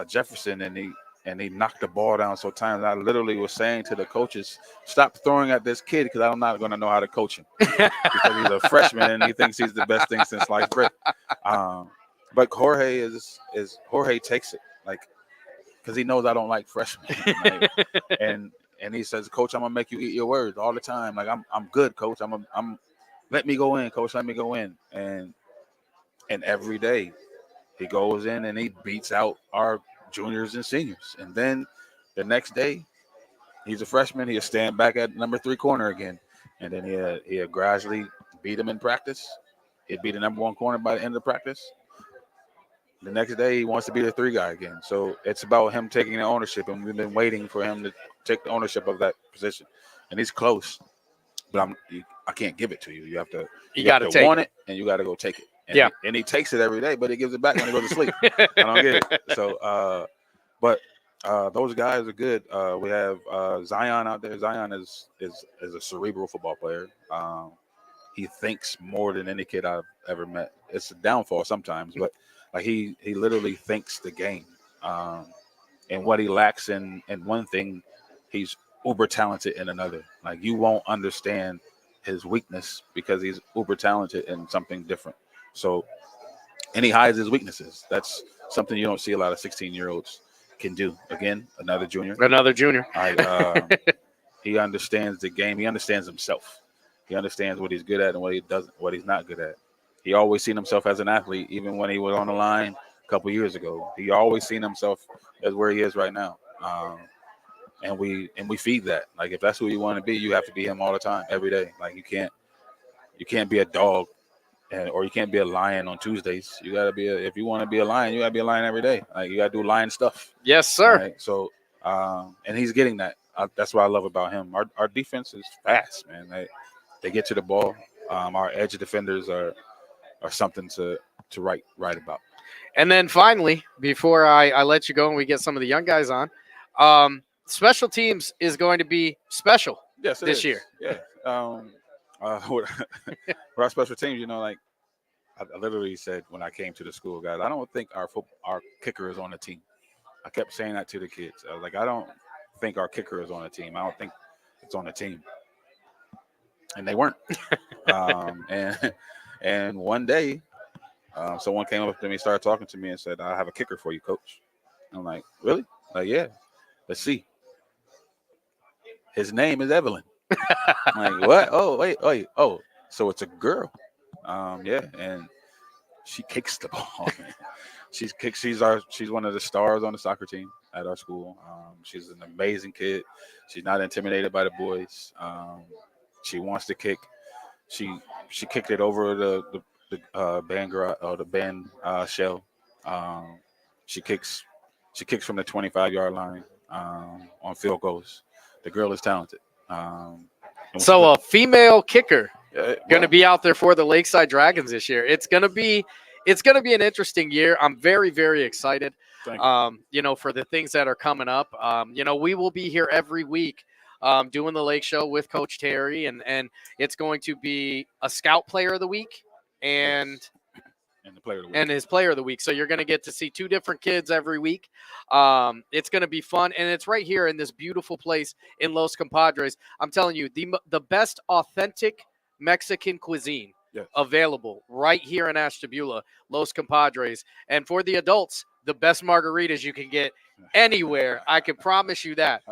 Jefferson, and he knocked the ball down so times. I literally was saying to the coaches, stop throwing at this kid because I'm not going to know how to coach him because he's a freshman and he thinks he's the best thing since sliced bread. But Jorge Jorge takes it because he knows I don't like freshmen, and he says, Coach, I'm gonna make you eat your words all the time. Like I'm good, Coach. I'm let me go in, Coach. Let me go in, and every day he goes in and he beats out our juniors and seniors. And then the next day, he's a freshman. He'll stand back at number 3 corner again. And then he'll gradually beat him in practice. He'd be the number 1 corner by the end of practice. The next day, he wants to be the 3 guy again. So it's about him taking the ownership, and we've been waiting for him to take the ownership of that position. And he's close, but I can't give it to you. You have to want it, and you got to go take it. And he takes it every day, but he gives it back when he goes to sleep. I don't get it. So, but those guys are good. We have Zion out there. Zion is a cerebral football player. He thinks more than any kid I've ever met. It's a downfall sometimes, but he literally thinks the game. and what he lacks in one thing, he's uber talented in another. Like, you won't understand his weakness because he's uber talented in something different. So, and he hides his weaknesses. That's something you don't see a lot of 16-year-olds can do. Again, another junior. He understands the game. He understands himself. He understands what he's good at and what he doesn't, what he's not good at. He always seen himself as an athlete, even when he was on the line a couple years ago. He always seen himself as where he is right now. And we feed that. Like, if that's who you want to be, you have to be him all the time, every day. Like, you can't be a dog or you can't be a lion on Tuesdays. You gotta be if you want to be a lion, you gotta be a lion every day. Like, you gotta do lion stuff. Yes, sir. Right? So and he's getting that. That's what I love about him. Our defense is fast, man. They get to the ball. Our edge defenders are something to write about. And then finally, before I let you go and we get some of the young guys on, special teams is going to be special this year. Yeah. With our special teams, you know, like I literally said when I came to the school, guys, I don't think our kicker is on the team. I kept saying that to the kids. I was like, I don't think our kicker is on the team. I don't think it's on the team. And they weren't. And one day, someone came up to me, started talking to me, and said, "I have a kicker for you, coach." I'm like, "Really?" Like, "Yeah. Let's see." His name is Evelyn. I'm like, "What? Oh, wait. Oh, so it's a girl." Yeah, and she kicks the ball. She's one of the stars on the soccer team at our school. She's an amazing kid. She's not intimidated by the boys. She wants to kick. She kicked it over the band garage or the band shell. She kicks from the 25-yard line on field goals. The girl is talented. So a female kicker going to be out there for the Lakeside Dragons this year. It's going to be an interesting year. I'm very, very excited. You know, for the things that are coming up. You know, we will be here every week doing the Lake Show with Coach Terry, and it's going to be a Scout Player of the Week and the player of the week. And his Player of the Week. So you're going to get to see two different kids every week. It's going to be fun, and it's right here in this beautiful place in Los Compadres. I'm telling you, the best authentic Mexican cuisine available right here in Ashtabula, Los Compadres. And for the adults, the best margaritas you can get anywhere. I can promise you that.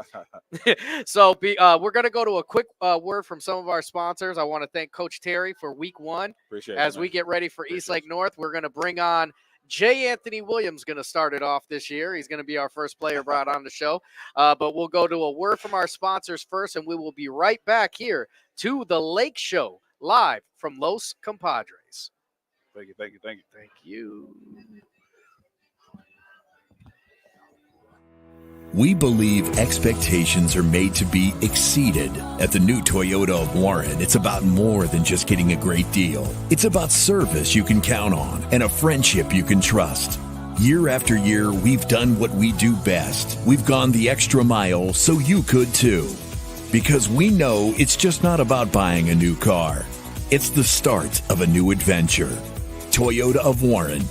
So we're going to go to a quick word from some of our sponsors. I want to thank Coach Terry for week one. Appreciate As it, we get ready for East Lake North, we're going to bring on J. Anthony Williams, going to start it off this year. He's going to be our first player brought on the show. But we'll go to a word from our sponsors first, and we will be right back here to the Lake Show live from Los Compadres. Thank you. We believe expectations are made to be exceeded. At the new Toyota of Warren, it's about more than just getting a great deal. It's about service you can count on and a friendship you can trust. Year after year, we've done what we do best. We've gone the extra mile so you could too. Because we know it's just not about buying a new car. It's the start of a new adventure. Toyota of Warren,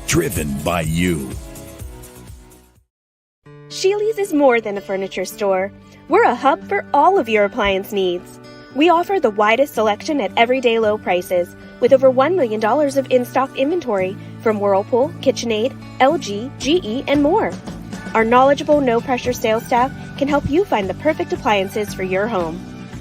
driven by you. Sheely's is more than a furniture store. We're a hub for all of your appliance needs. We offer the widest selection at everyday low prices, with over $1 million of in-stock inventory from Whirlpool, KitchenAid, LG, GE, and more. Our knowledgeable, no-pressure sales staff can help you find the perfect appliances for your home.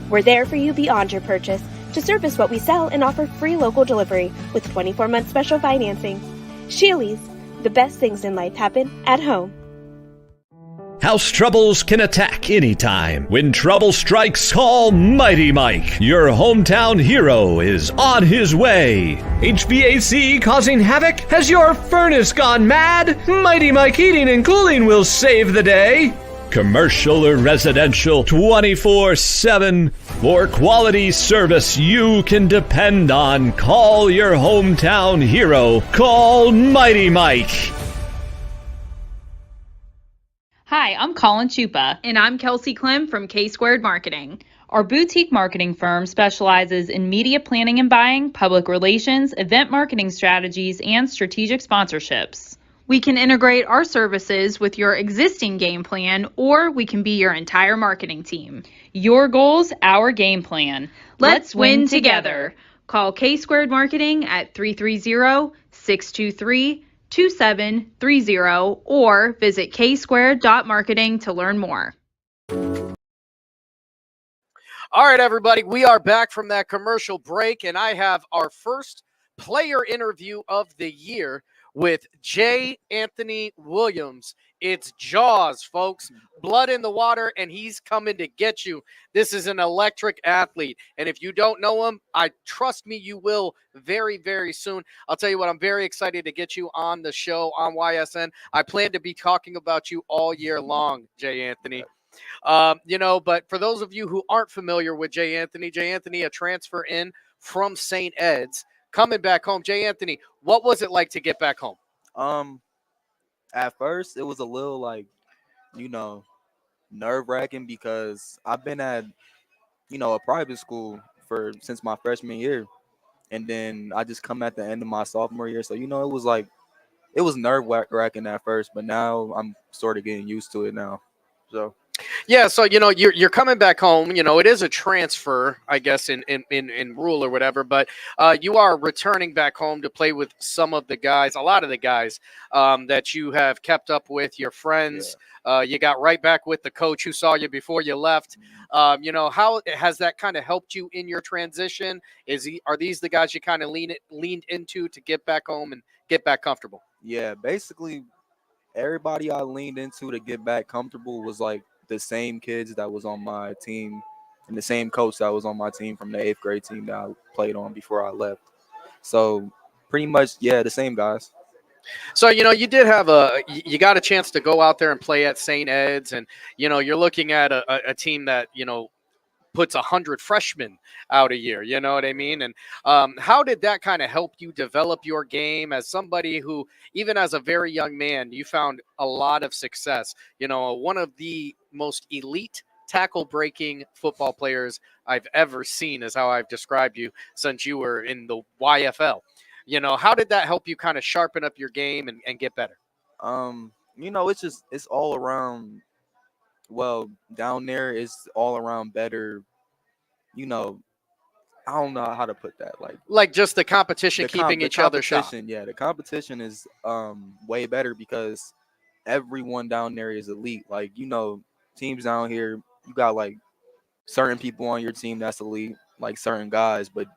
We're there for you beyond your purchase to service what we sell and offer free local delivery with 24-month special financing. Sheely's, the best things in life happen at home. House troubles can attack anytime. When trouble strikes, call Mighty Mike. Your hometown hero is on his way. HVAC causing havoc? Has your furnace gone mad? Mighty Mike Heating and Cooling will save the day. Commercial or residential, 24/7. For quality service you can depend on. Call your hometown hero. Call Mighty Mike. Hi, I'm Colin Chupa. And I'm Kelsey Clem from K-Squared Marketing. Our boutique marketing firm specializes in media planning and buying, public relations, event marketing strategies, and strategic sponsorships. We can integrate our services with your existing game plan, or we can be your entire marketing team. Your goals, our game plan. Let's win together. Call K Squared Marketing at 330-623-2730 or visit ksquared.marketing to learn more. All right, everybody, we are back from that commercial break, and I have our first player interview of the year with J. Anthony Williams. It's Jaws, folks. Blood in the water, and he's coming to get you. This is an electric athlete, and if you don't know him, I trust me, you will very, very soon. I'll tell you what, I'm very excited to get you on the show on YSN. I plan to be talking about you all year long, J. Anthony. But for those of you who aren't familiar with J. Anthony, a transfer in from St. Ed's, coming back home. J. Anthony, what was it like to get back home? At first it was a little nerve-wracking because I've been at, a private school since my freshman year. And then I just come at the end of my sophomore year. So, it was nerve-wracking at first, but now I'm sort of getting used to it now. So. Yeah, so you're coming back home. It is a transfer, I guess, in rule or whatever. But you are returning back home to play with some of the guys, a lot of the guys that you have kept up with, your friends. Yeah. You got right back with the coach who saw you before you left. How has that kind of helped you in your transition? Are these the guys you kind of leaned into to get back home and get back comfortable? Yeah, basically everybody I leaned into to get back comfortable was like the same kids that was on my team and the same coach that was on my team from the 8th grade team that I played on before I left. So pretty much, yeah, the same guys. So, you did have you got a chance to go out there and play at St. Ed's, and, you're looking at a team that, puts 100 freshmen out a year, you know what I mean? And how did that kind of help you develop your game as somebody who, even as a very young man, you found a lot of success? One of the most elite tackle breaking football players I've ever seen is how I've described you since you were in the YFL. How did that help you kind of sharpen up your game and get better? It's all around. Well, down there it's all around better. I don't know how to put that. Like just the competition, keeping each other sharp. Yeah, the competition is way better because everyone down there is elite. Teams down here, you got certain people on your team that's elite, like certain guys, but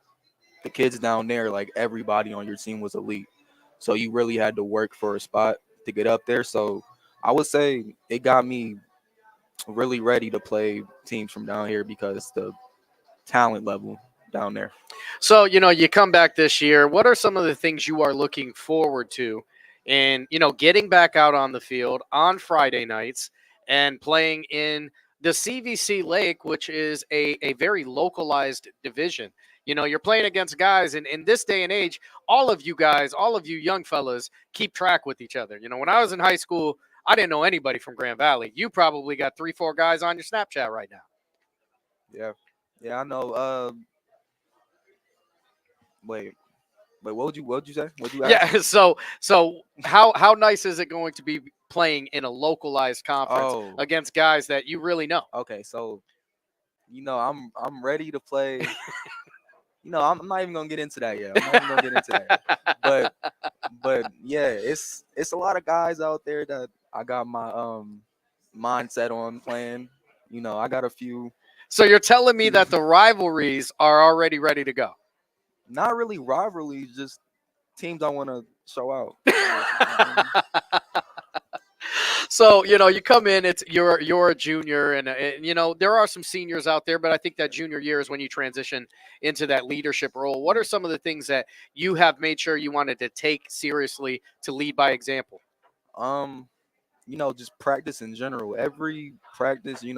the kids down there, everybody on your team was elite. So you really had to work for a spot to get up there. So I would say it got me really ready to play teams from down here because the talent level down there. So, you come back this year. What are some of the things you are looking forward to in, getting back out on the field on Friday nights and playing in the CVC Lake, which is a very localized division? You're playing against guys, and in this day and age, all of you guys, all of you young fellas keep track with each other. When I was in high school, I didn't know anybody from Grand Valley. You probably got 3-4 guys on your Snapchat right now. Yeah, I know. Wait, what'd you say? What'd you ask? Yeah, so how nice is it going to be playing in a localized conference against guys that you really know? Okay, so I'm ready to play. I'm not even gonna get into that yet. But yeah, it's a lot of guys out there that I got my mindset on playing. I got a few. So you're telling me that the rivalries are already ready to go? Not really rivalries, just teams I want to show out. So, you come in, you're a junior, and there are some seniors out there, but I think that junior year is when you transition into that leadership role. What are some of the things that you have made sure you wanted to take seriously to lead by example? Just practice in general. Every practice, I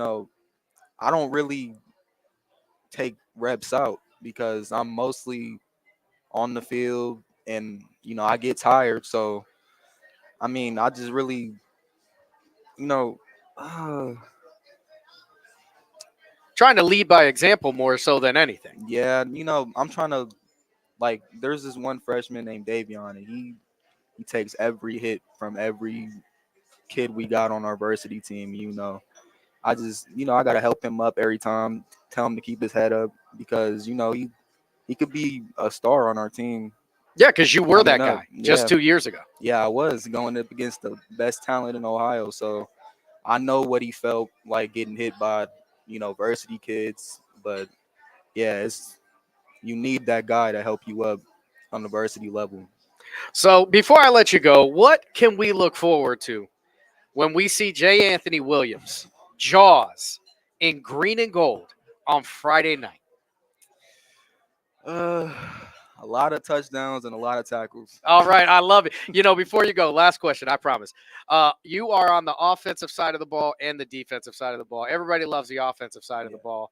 don't really take reps out because I'm mostly on the field and, I get tired. So, I just really, trying to lead by example more so than anything. Yeah, I'm trying to, there's this one freshman named Davion, and He takes every hit from every kid we got on our varsity team. I just, I gotta help him up every time, tell him to keep his head up because he could be a star on our team Yeah, because you were that coming up. guy just Yeah, 2 years ago. yeah, I was going up against the best talent in Ohio, so I know what he felt like getting hit by, varsity kids. But yeah, you need that guy to help you up on the varsity level. So before I let you go, what can we look forward to when we see J. Anthony Williams, Jaws, in green and gold on Friday night? Uh, a lot of touchdowns and a lot of tackles. All right, I love it. Before you go, last question, I promise. You are on the offensive side of the ball and the defensive side of the ball. Everybody loves the offensive side of the ball.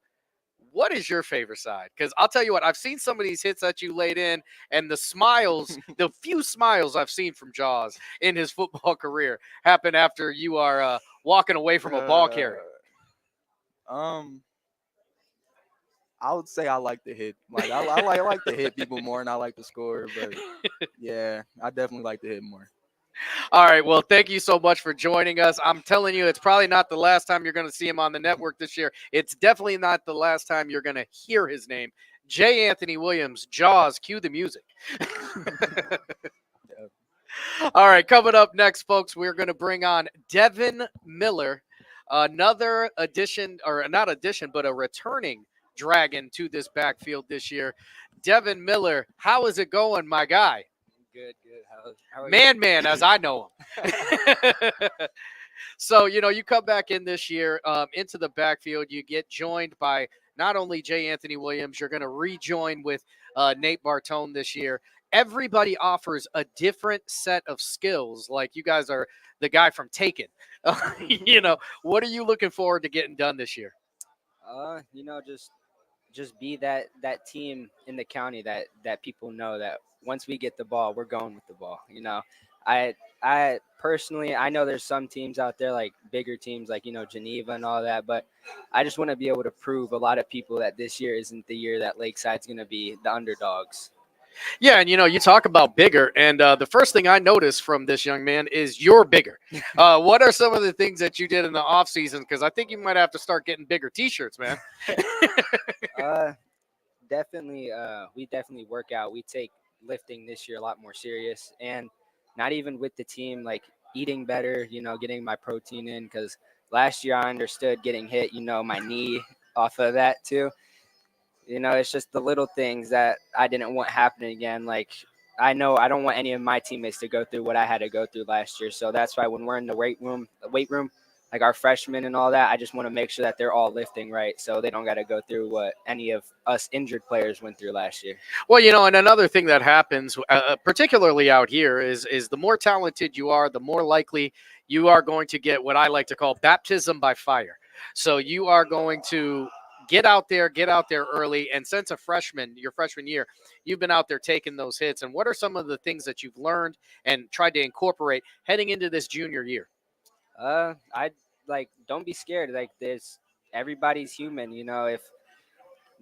What is your favorite side? Because I'll tell you what, I've seen some of these hits that you laid in, and the smiles, the few smiles I've seen from Jaws in his football career happen after you are walking away from a ball carrier. I would say I like to hit. Like I like to hit people more than I like to score. But yeah, I definitely like to hit more. All right. Well, thank you so much for joining us. I'm telling you, it's probably not the last time you're going to see him on the network this year. It's definitely not the last time you're going to hear his name. J. Anthony Williams, Jaws, cue the music. All right. Coming up next, folks, we're going to bring on Devin Miller, another addition, or not addition, but a returning Dragon to this backfield this year. Devin Miller, how is it going, my guy? Good. How are you? Man, as I know him. So, you come back in this year into the backfield. You get joined by not only J. Anthony Williams, you're going to rejoin with Nate Bartone this year. Everybody offers a different set of skills. Like you guys are the guy from Taken. What are you looking forward to getting done this year? Just be that team in the county that people know that once we get the ball, we're going with the ball. I personally, I know there's some teams out there, like bigger teams like, Geneva and all that, but I just want to be able to prove a lot of people that this year isn't the year that Lakeside's going to be the underdogs. Yeah, and you talk about bigger, and the first thing I noticed from this young man is you're bigger. What are some of the things that you did in the off season? Because I think you might have to start getting bigger T-shirts, man. Definitely, we definitely work out. We take lifting this year a lot more serious, and not even with the team, like eating better. Getting my protein in, because last year I understood getting hit. My knee off of that too. It's just the little things that I didn't want happening again. Like, I know I don't want any of my teammates to go through what I had to go through last year. So that's why when we're in the weight room, like our freshmen and all that, I just want to make sure that they're all lifting right, so they don't got to go through what any of us injured players went through last year. Well, and another thing that happens, particularly out here, is the more talented you are, the more likely you are going to get what I like to call baptism by fire. So you are going to get out there early. And since your freshman year, you've been out there taking those hits. And what are some of the things that you've learned and tried to incorporate heading into this junior year? Don't be scared. Like, everybody's human.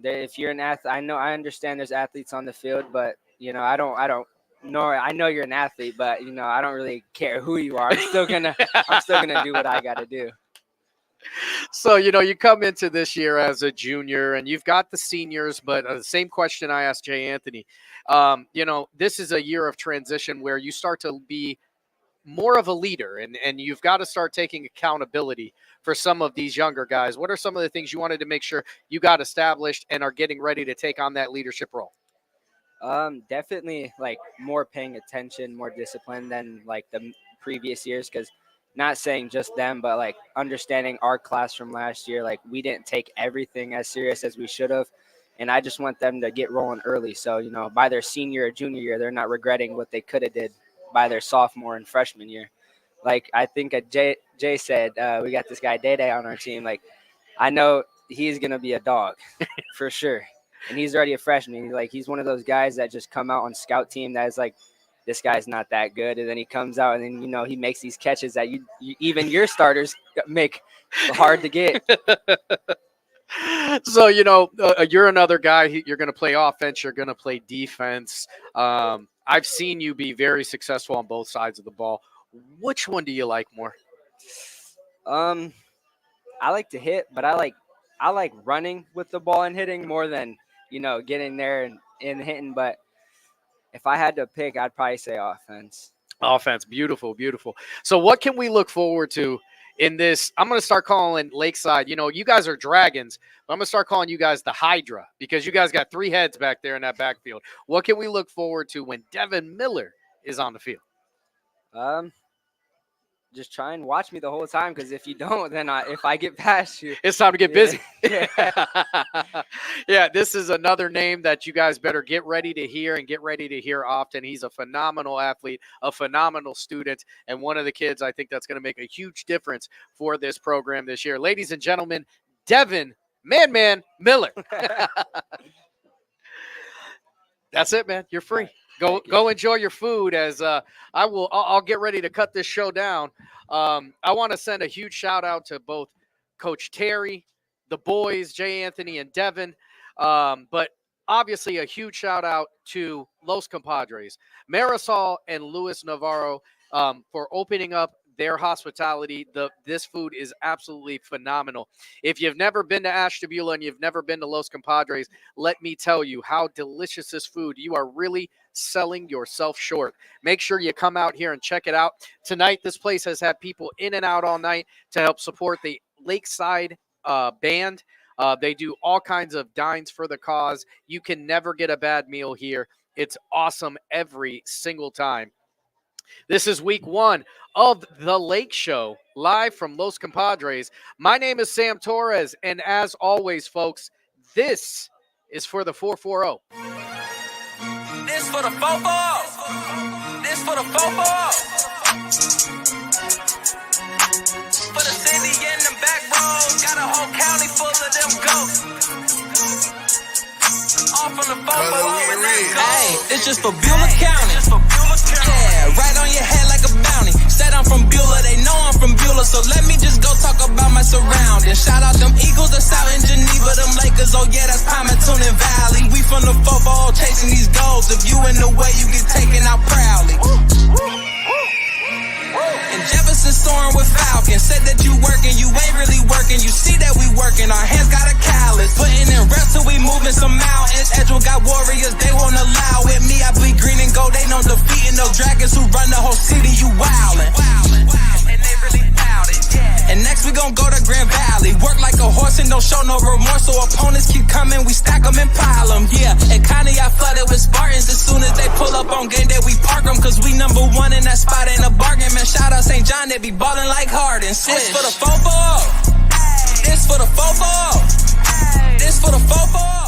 If you're an athlete, I understand there's athletes on the field, but I know you're an athlete, but I don't really care who you are. I'm still gonna do what I got to do. So, you come into this year as a junior and you've got the seniors, but the same question I asked Jay Anthony. This is a year of transition where you start to be more of a leader and you've got to start taking accountability for some of these younger guys. What are some of the things you wanted to make sure you got established and are getting ready to take on that leadership role? Definitely like more paying attention, more discipline than like the previous years, because not saying just them, but like understanding our class from last year, like we didn't take everything as serious as we should have. And I just want them to get rolling early. So, by their senior or junior year, they're not regretting what they could have did by their sophomore and freshman year. Like I think Jay said, we got this guy Day on our team. Like I know he's going to be a dog for sure. And he's already a freshman. He's one of those guys that just come out on scout team that is like, this guy's not that good. And then he comes out and then, he makes these catches that you even your starters make hard to get. So, you're another guy. You're going to play offense. You're going to play defense. I've seen you be very successful on both sides of the ball. Which one do you like more? I like to hit, but I like running with the ball and hitting more than, getting there and hitting. But if I had to pick, I'd probably say offense. Offense. Beautiful, beautiful. So what can we look forward to in this? I'm going to start calling Lakeside. You guys are Dragons, but I'm going to start calling you guys the Hydra because you guys got 3 heads back there in that backfield. What can we look forward to when Devin Miller is on the field? Just try and watch me the whole time, because if you don't, then if I get past you, it's time to get busy. Yeah. Yeah, this is another name that you guys better get ready to hear and get ready to hear often. He's a phenomenal athlete, a phenomenal student, and one of the kids I think that's going to make a huge difference for this program this year. Ladies and gentlemen, Devin Man Miller. That's it, man. You're free. Go enjoy your food as I'll get ready to cut this show down. I want to send a huge shout out to both Coach Terry, the boys, Jay Anthony and Devin. But obviously a huge shout out to Los Compadres, Marisol and Luis Navarro for opening up their hospitality. This food is absolutely phenomenal. If you've never been to Ashtabula and you've never been to Los Compadres, let me tell you how delicious this food. You are really selling yourself short. Make sure you come out here and check it out. Tonight, this place has had people in and out all night to help support the Lakeside band. They do all kinds of dines for the cause. You can never get a bad meal here. It's awesome every single time. This is week 1 of the Lake Show, live from Los Compadres. My name is Sam Torres, and as always, folks, this is for the 440. This for the fofo. This for the fofo. For the city and the back roads, got a whole county full of them ghosts. All from the fofo, and let's go. Hey, it's just for Beulah County. Yeah, right on your head like a bounty. Said I'm from Beulah, they know I'm from Beulah, so let me just go talk about my surroundings. Shout out them Eagles that's out in Geneva, them Lakers, oh yeah, that's Palmerton and Valley. We from the football chasing these goals. If you in the way, you get taken out proudly. And Jefferson soaring with Falcons. Said that you working, you ain't really working. You see that we working, our hands got a callus. Putting in reps till we moving some mountains. Edgewood got warriors, they won't allow it. Me, I bleed green and gold, they know defeating those dragons who run the whole city. You wildin', and they really bout it. And next we gon' go to Grand Valley. Work like a horse and don't show no remorse. So opponents keep coming, we stack them and pile them. Yeah, and Connie I flooded with Spartans. As soon as they pull up on game day, we park them. Cause we number 1 in that spot, ain't a bargain. Man, shout out St. John, they be ballin' like Harden. This for the football. This for the football. This for the football.